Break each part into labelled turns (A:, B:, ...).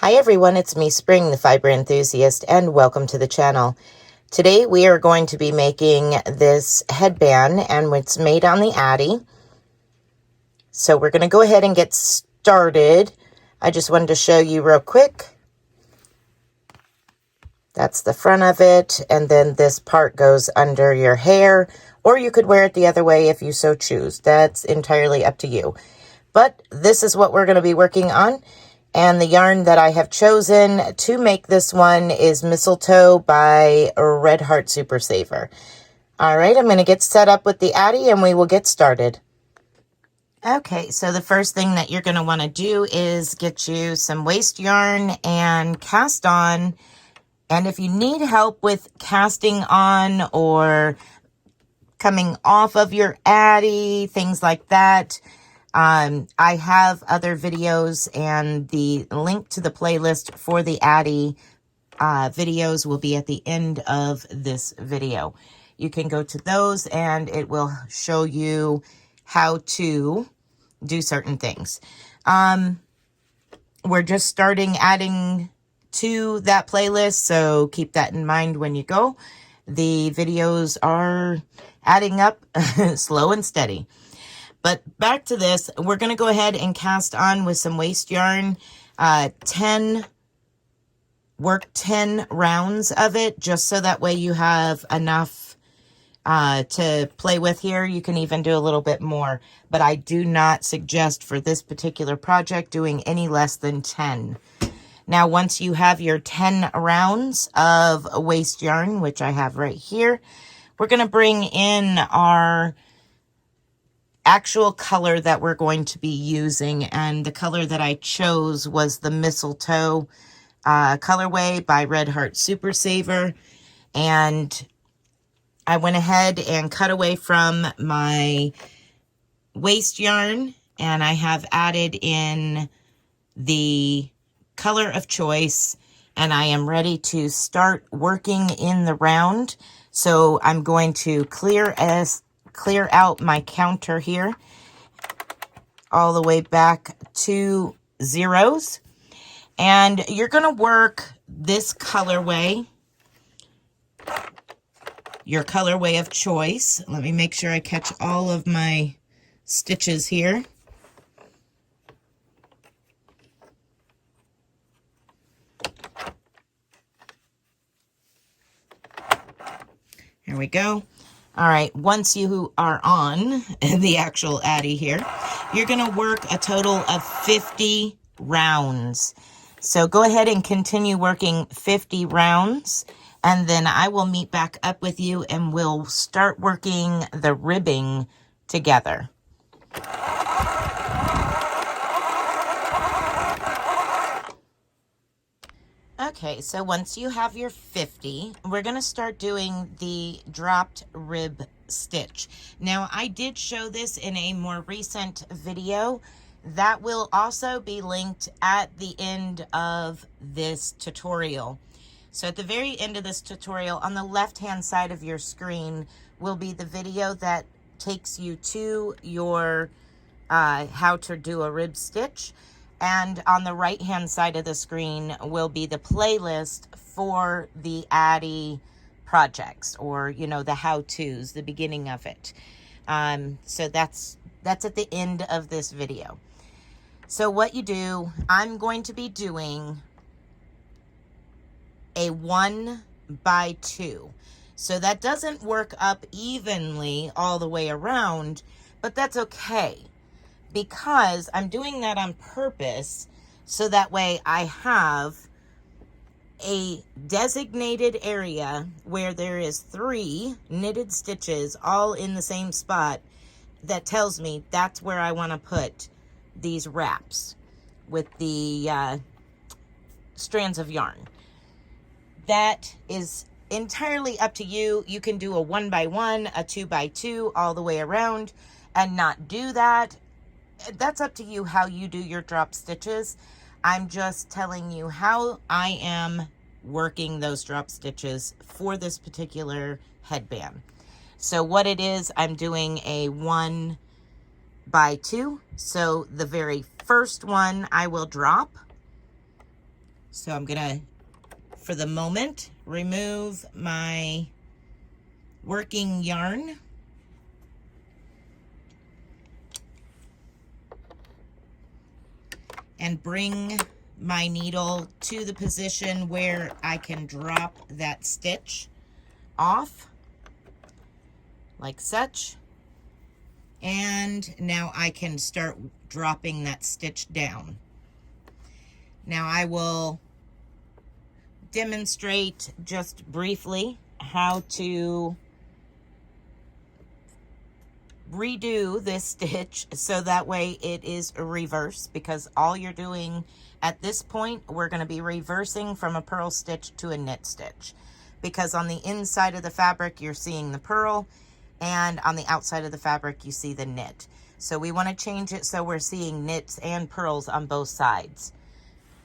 A: Hi everyone, it's me Spring, the fiber enthusiast, and welcome to the channel. Today we are going to be making this headband, and it's made on the Addi. So we're going to go ahead and get started. I just wanted to show you real quick. That's the front of it, and then this part goes under your hair, or you could wear it the other way if you so choose. That's entirely up to you. But this is what we're going to be working on. And the yarn that I have chosen to make this one is Mistletoe by Red Heart Super Saver. All right, I'm going to get set up with the Addi and we will get started. Okay, so the first thing that you're going to want to do is get you some waste yarn and cast on. And if you need help with casting on or coming off of your Addi, things like that, I have other videos, and the link to the playlist for the Addi videos will be at the end of this video. You can go to those and it will show you how to do certain things. We're just starting adding to that playlist, so keep that in mind when you go. The videos are adding up slow and steady. But back to this, we're going to go ahead and cast on with some waste yarn, 10 rounds of it, just so that way you have enough to play with here. You can even do a little bit more, but I do not suggest for this particular project doing any less than 10. Now, once you have your 10 rounds of waste yarn, which I have right here, we're going to bring in our actual color that we're going to be using, and the color that I chose was the Mistletoe colorway by Red Heart Super Saver. And I went ahead and cut away from my waste yarn, and I have added in the color of choice, and I am ready to start working in the round. So I'm going to clear out my counter here all the way back to zeros, and you're going to work this colorway, your colorway of choice. Let me make sure I catch all of my stitches here. Here we go. All right, once you are on the actual Addi here, you're going to work a total of 50 rounds. So go ahead and continue working 50 rounds, and then I will meet back up with you and we'll start working the ribbing together. Okay, so once you have your 50, we're going to start doing the dropped rib stitch. Now, I did show this in a more recent video that will also be linked at the end of this tutorial. So at the very end of this tutorial, on the left-hand side of your screen will be the video that takes you to your how to do a rib stitch. And on the right-hand side of the screen will be the playlist for the Addi projects, or, you know, the how-tos, the beginning of it. So that's at the end of this video. So what you do, I'm going to be doing a 1 by 2. So that doesn't work up evenly all the way around, but that's okay, because I'm doing that on purpose, so that way I have a designated area where there is 3 knitted stitches all in the same spot that tells me that's where I want to put these wraps with the strands of yarn. That is entirely up to you. You can do a 1 by 1, a 2 by 2 all the way around and not do that. That's up to you how you do your drop stitches. I'm just telling you how I am working those drop stitches for this particular headband. So what it is, I'm doing a 1 by 2. So the very first one I will drop, So I'm gonna, for the moment, remove my working yarn. And bring my needle to the position where I can drop that stitch off, like such. And now I can start dropping that stitch down. Now I will demonstrate just briefly how to redo this stitch so that way it is a reverse, because all you're doing at this point, we're going to be reversing from a purl stitch to a knit stitch, because on the inside of the fabric you're seeing the purl and on the outside of the fabric you see the knit. So we want to change it so we're seeing knits and purls on both sides.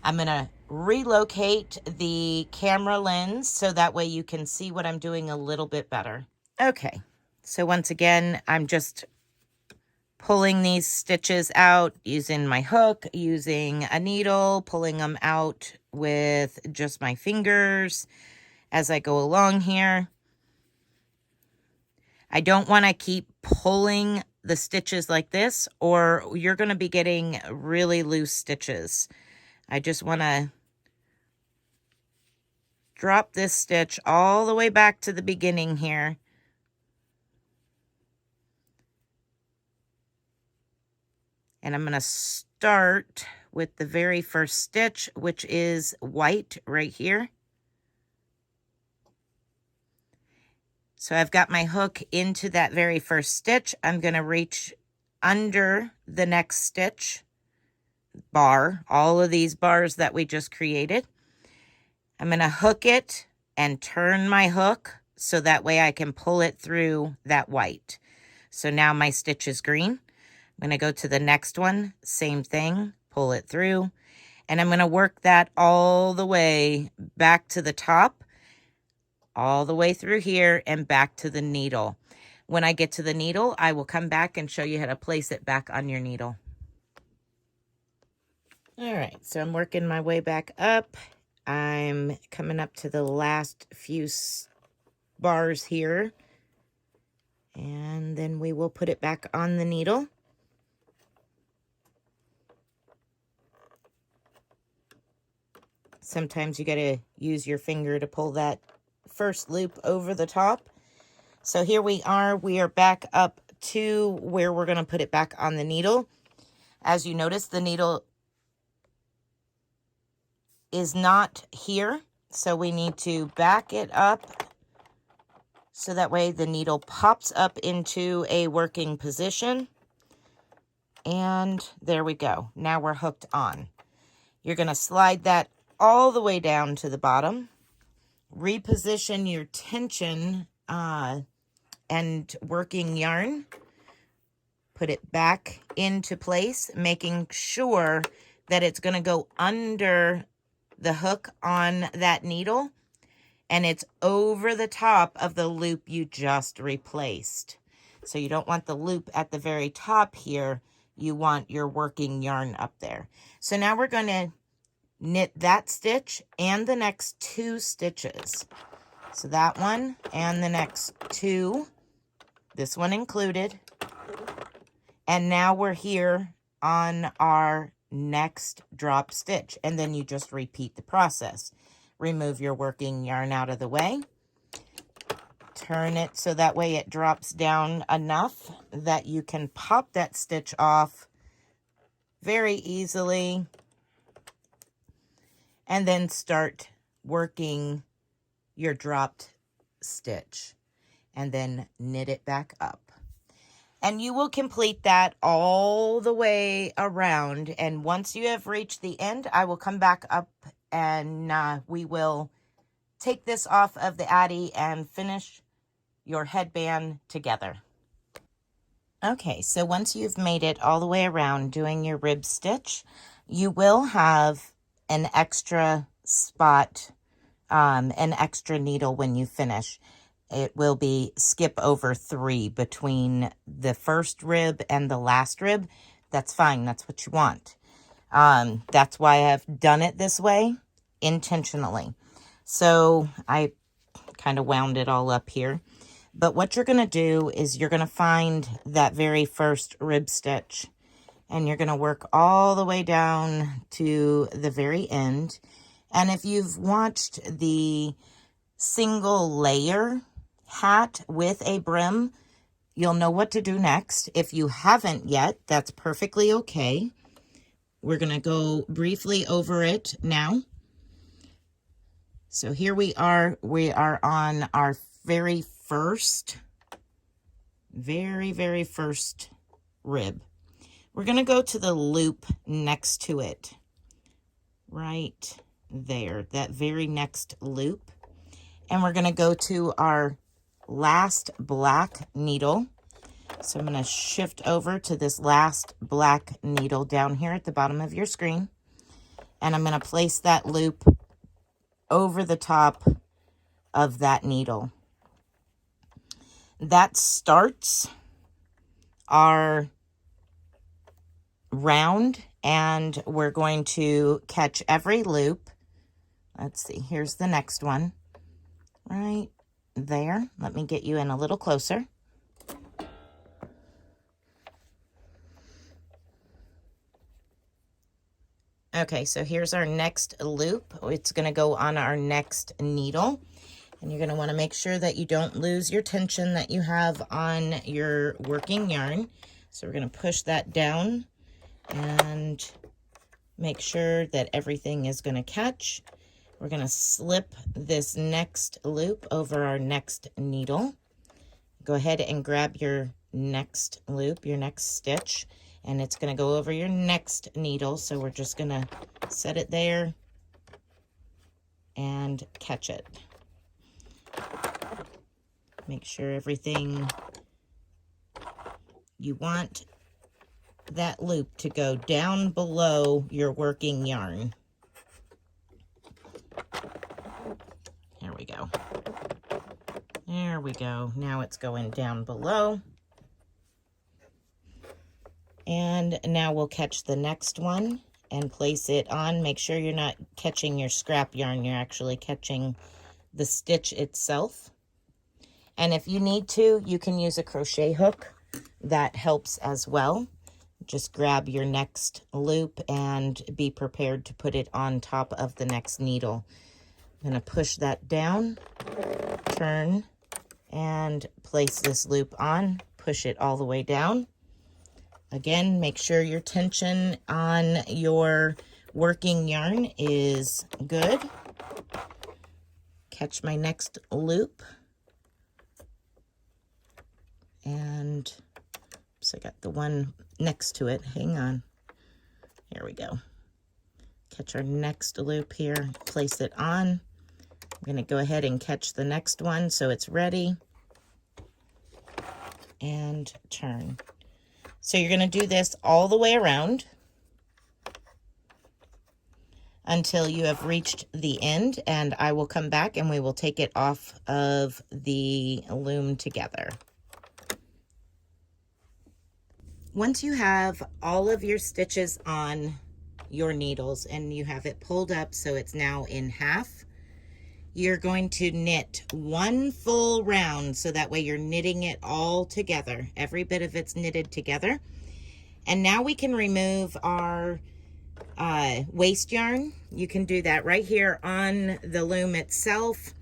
A: I'm going to relocate the camera lens so that way you can see what I'm doing a little bit better. Okay, so once again, I'm just pulling these stitches out using my hook, using a needle, pulling them out with just my fingers as I go along here. I don't want to keep pulling the stitches like this, or you're going to be getting really loose stitches. I just want to drop this stitch all the way back to the beginning here. And I'm going to start with the very first stitch, which is white right here. So I've got my hook into that very first stitch. I'm going to reach under the next stitch bar, all of these bars that we just created. I'm going to hook it and turn my hook so that way I can pull it through that white. So now my stitch is green. I'm going to go to the next one, same thing, pull it through, and I'm going to work that all the way back to the top, all the way through here and back to the needle. When I get to the needle, I will come back and show you how to place it back on your needle. All right, so I'm working my way back up. I'm coming up to the last few bars here, and then we will put it back on the needle. Sometimes you got to use your finger to pull that first loop over the top. So here we are back up to where we're going to put it back on the needle. As you notice, the needle is not here, so we need to back it up so that way the needle pops up into a working position. And there we go. Now we're hooked on. You're going to slide that all the way down to the bottom, reposition your tension and working yarn, put it back into place, making sure that it's going to go under the hook on that needle and it's over the top of the loop you just replaced. So you don't want the loop at the very top here, you want your working yarn up there. So now we're going to knit that stitch and the next two stitches. So that one and the next two, this one included. And now we're here on our next drop stitch. And then you just repeat the process. Remove your working yarn out of the way. Turn it so that way it drops down enough that you can pop that stitch off very easily. And then start working your dropped stitch and then knit it back up. And you will complete that all the way around. And once you have reached the end, I will come back up and we will take this off of the Addi and finish your headband together. Okay, so once you've made it all the way around doing your rib stitch, you will have an extra spot, an extra needle when you finish. It will be skip over 3 between the first rib and the last rib. That's fine. That's what you want. That's why I've done it this way. intentionally. So I kind of wound it all up here. But what you're going to do is you're going to find that very first rib stitch, and you're going to work all the way down to the very end. And if you've watched the single layer hat with a brim, you'll know what to do next. If you haven't yet, that's perfectly okay. We're going to go briefly over it now. So here we are on our very first rib. We're going to go to the loop next to it, right there, that very next loop. And we're going to go to our last black needle. So I'm going to shift over to this last black needle down here at the bottom of your screen. And I'm going to place that loop over the top of that needle. That starts our round, and we're going to catch every loop. Let's see, here's the next one right there. Let me get you in a little closer. Okay, so here's our next loop. It's going to go on our next needle. And you're going to want to make sure that you don't lose your tension that you have on your working yarn. So we're going to push that down and make sure that everything is going to catch. We're going to slip this next loop over our next needle. Go ahead and grab your next loop, your next stitch, and it's going to go over your next needle. So we're just going to set it there and catch it. Make sure everything, you want that loop to go down below your working yarn. There we go. There we go. Now it's going down below. And now we'll catch the next one and place it on. Make sure you're not catching your scrap yarn. You're actually catching the stitch itself. And if you need to, you can use a crochet hook. That helps as well. Just grab your next loop and be prepared to put it on top of the next needle. I'm going to push that down, turn, and place this loop on. Push it all the way down. Again, make sure your tension on your working yarn is good. Catch my next loop. And so I got the one next to it. Hang on. Here we go. Catch our next loop here. Place it on. I'm going to go ahead and catch the next one so it's ready. And turn. So you're going to do this all the way around until you have reached the end, and I will come back and we will take it off of the loom together. Once you have all of your stitches on your needles and you have it pulled up so it's now in half, you're going to knit one full round so that way you're knitting it all together. Every bit of it's knitted together. And now we can remove our waste yarn. You can do that right here on the loom itself.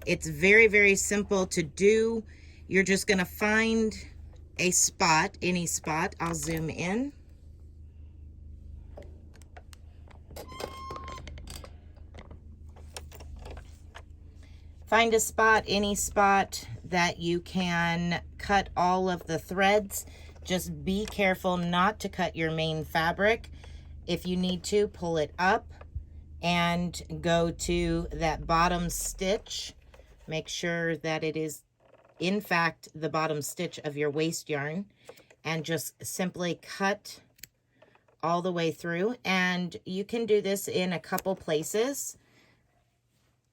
A: It's very, very simple to do. You're just going to find a spot, any spot. I'll zoom in. Find a spot, any spot that you can cut all of the threads. Just be careful not to cut your main fabric. If you need to, pull it up and go to that bottom stitch. Make sure that it is in fact the bottom stitch of your waste yarn, and just simply cut all the way through. And you can do this in a couple places.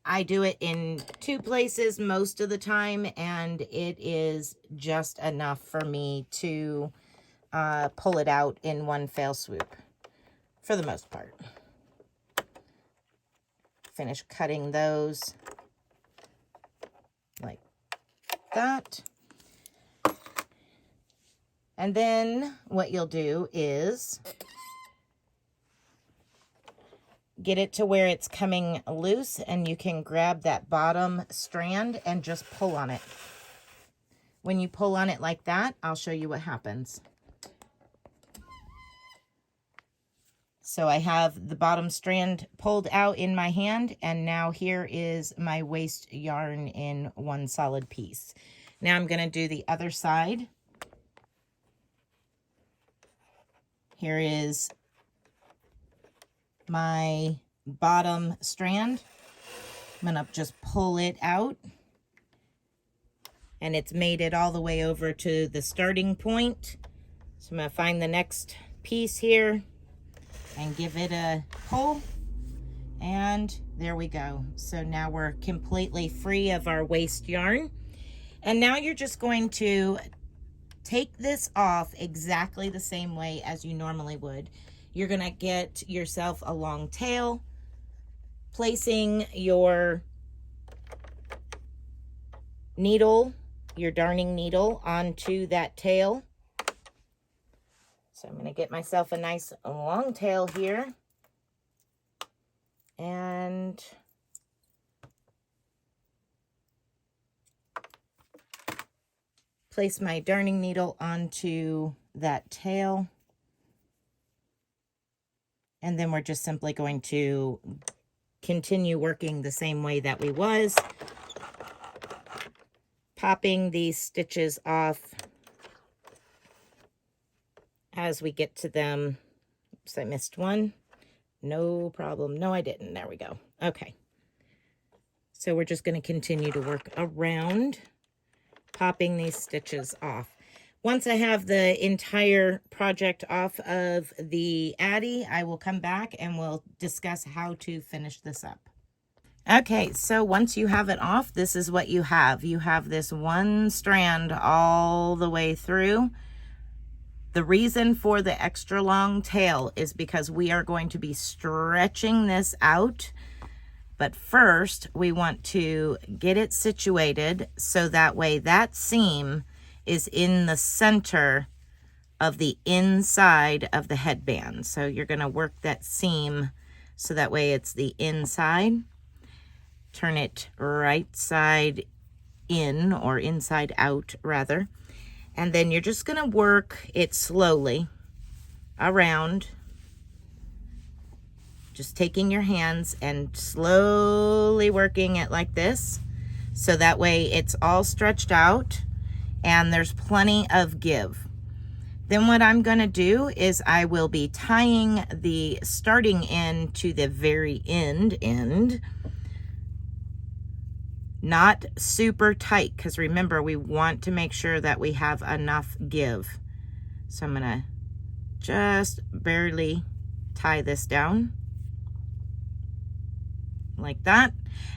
A: I do it in 2 places most of the time, and it is just enough for me to pull it out in one fell swoop for the most part. finish cutting those like that. And then what you'll do is get it to where it's coming loose, and you can grab that bottom strand and just pull on it. When you pull on it like that, I'll show you what happens. So I have the bottom strand pulled out in my hand, and now here is my waste yarn in one solid piece. Now I'm going to do the other side. Here is my bottom strand. I'm going to just pull it out, and it's made it all the way over to the starting point. So I'm going to find the next piece here and give it a pull, and there we go. So now we're completely free of our waste yarn. And now you're just going to take this off exactly the same way as you normally would. You're going to get yourself a long tail, placing your needle, your darning needle, onto that tail. So I'm going to get myself a nice long tail here, and place my darning needle onto that tail. And then we're just simply going to continue working the same way that we was, popping these stitches off as we get to them. Oops, I missed one. No problem. No, I didn't. There we go. Okay. So we're just going to continue to work around, popping these stitches off. Once I have the entire project off of the Addi, I will come back and we'll discuss how to finish this up. Okay, so once you have it off, this is what you have. You have this one strand all the way through. The reason for the extra long tail is because we are going to be stretching this out. But first, we want to get it situated so that way that seam is in the center of the inside of the headband. So you're going to work that seam so that way it's the inside. Turn it right side in, or inside out rather. And then you're just going to work it slowly around. Just taking your hands and slowly working it like this. So that way it's all stretched out and there's plenty of give. Then what I'm going to do is I will be tying the starting end to the very end. Not super tight, because remember, we want to make sure that we have enough give. So I'm going to just barely tie this down like that.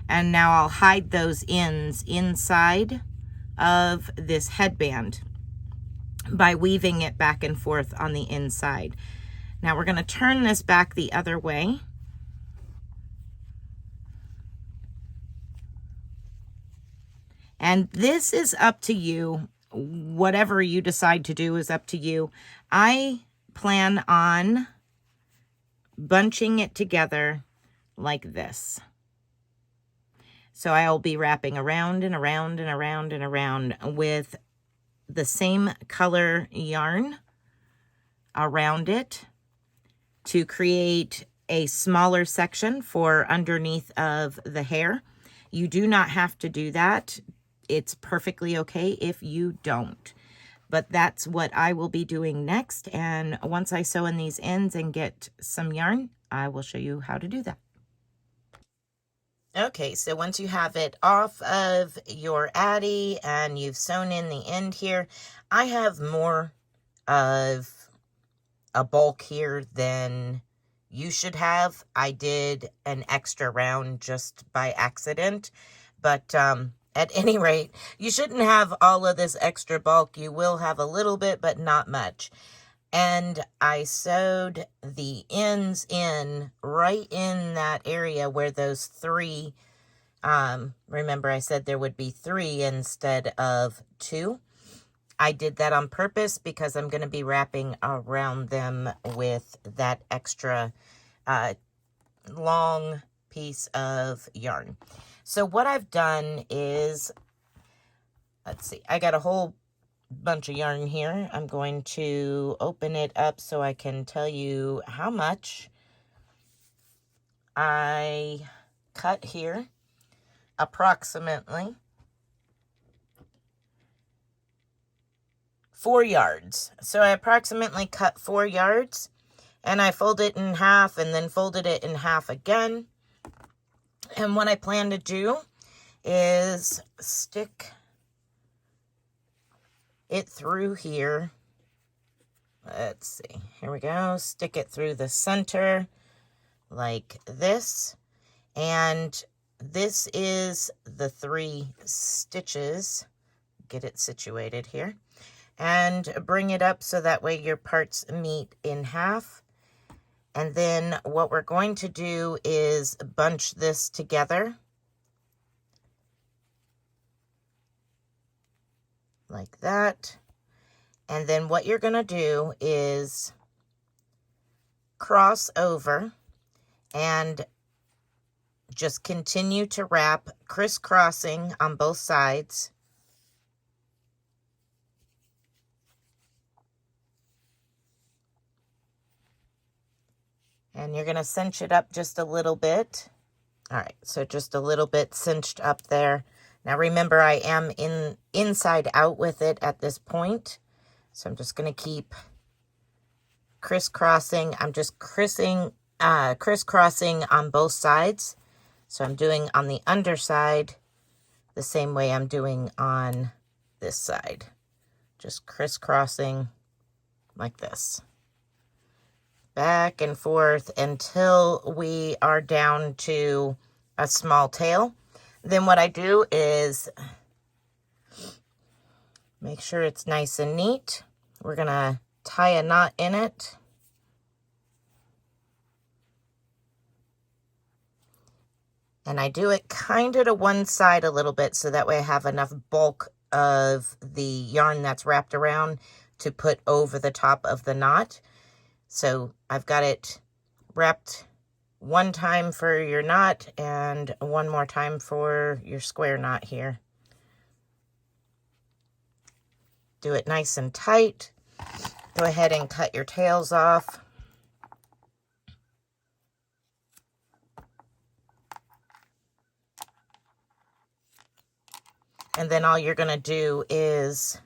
A: And now I'll hide those ends inside of this headband by weaving it back and forth on the inside. Now we're going to turn this back the other way. And this is up to you. Whatever you decide to do is up to you. I plan on bunching it together like this. So I'll be wrapping around and around and around and around with the same color yarn around it to create a smaller section for underneath of the hair. You do not have to do that. It's perfectly okay if you don't. But that's what I will be doing next. And once I sew in these ends and get some yarn, I will show you how to do that. Okay, so once you have it off of your Addi and you've sewn in the end here, I have more of a bulk here than you should have. I did an extra round just by accident, but at any rate, you shouldn't have all of this extra bulk. You will have a little bit, but not much. and I sewed the ends in right in that area where those three, remember I said there would be 3 instead of 2. I did that on purpose because I'm going to be wrapping around them with that extra long piece of yarn. So what I've done is, let's see, I got a whole bunch of yarn here. I'm going to open it up so I can tell you how much I cut here. Approximately 4 yards. So I approximately cut 4 yards, and I folded it in half and then folded it in half again. And what I plan to do is stick it through here. Let's see, here we go. Stick it through the center like this, and this is the 3 stitches. Get it situated here, and bring it up so that way your parts meet in half. And then what we're going to do is bunch this together like that. And then what you're going to do is cross over and just continue to wrap, crisscrossing on both sides. And you're going to cinch it up just a little bit. All right, so just a little bit cinched up there. Now remember, I am inside out with it at this point. So I'm just going to keep crisscrossing. I'm just crisscrossing on both sides. So I'm doing on the underside the same way I'm doing on this side. Just crisscrossing like this. Back and forth until we are down to a small tail. Then what I do is make sure it's nice and neat. We're going to tie a knot in it. And I do it kind of to one side a little bit so that way I have enough bulk of the yarn that's wrapped around to put over the top of the knot. So I've got it wrapped one time for your knot and one more time for your square knot here. Do it nice and tight. Go ahead and cut your tails off. And then all you're going to do is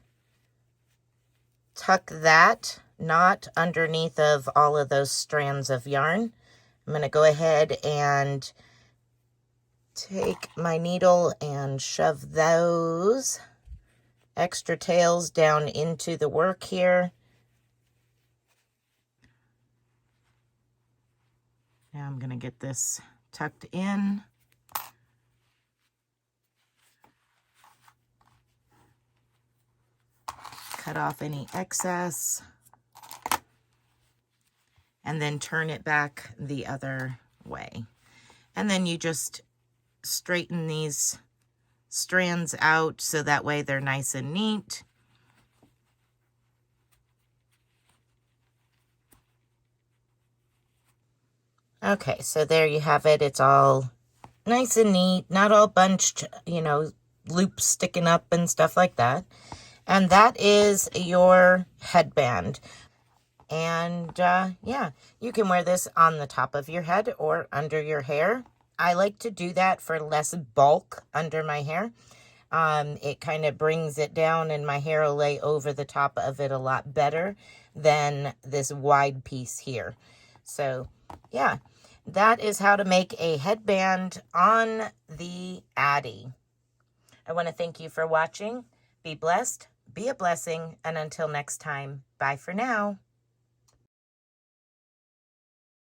A: tuck that knot underneath of all of those strands of yarn. I'm going to go ahead and take my needle and shove those extra tails down into the work here. Now I'm going to get this tucked in. Cut off any excess. And then turn it back the other way. And then you just straighten these strands out so that way they're nice and neat. Okay, so there you have it. It's all nice and neat, not all bunched, you know, loops sticking up and stuff like that. And that is your headband. And yeah, you can wear this on the top of your head or under your hair. I like to do that for less bulk under my hair. It kind of brings it down and my hair will lay over the top of it a lot better than this wide piece here. So yeah, that is how to make a headband on the Addi. I want to thank you for watching. Be blessed, be a blessing, and until next time, bye for now.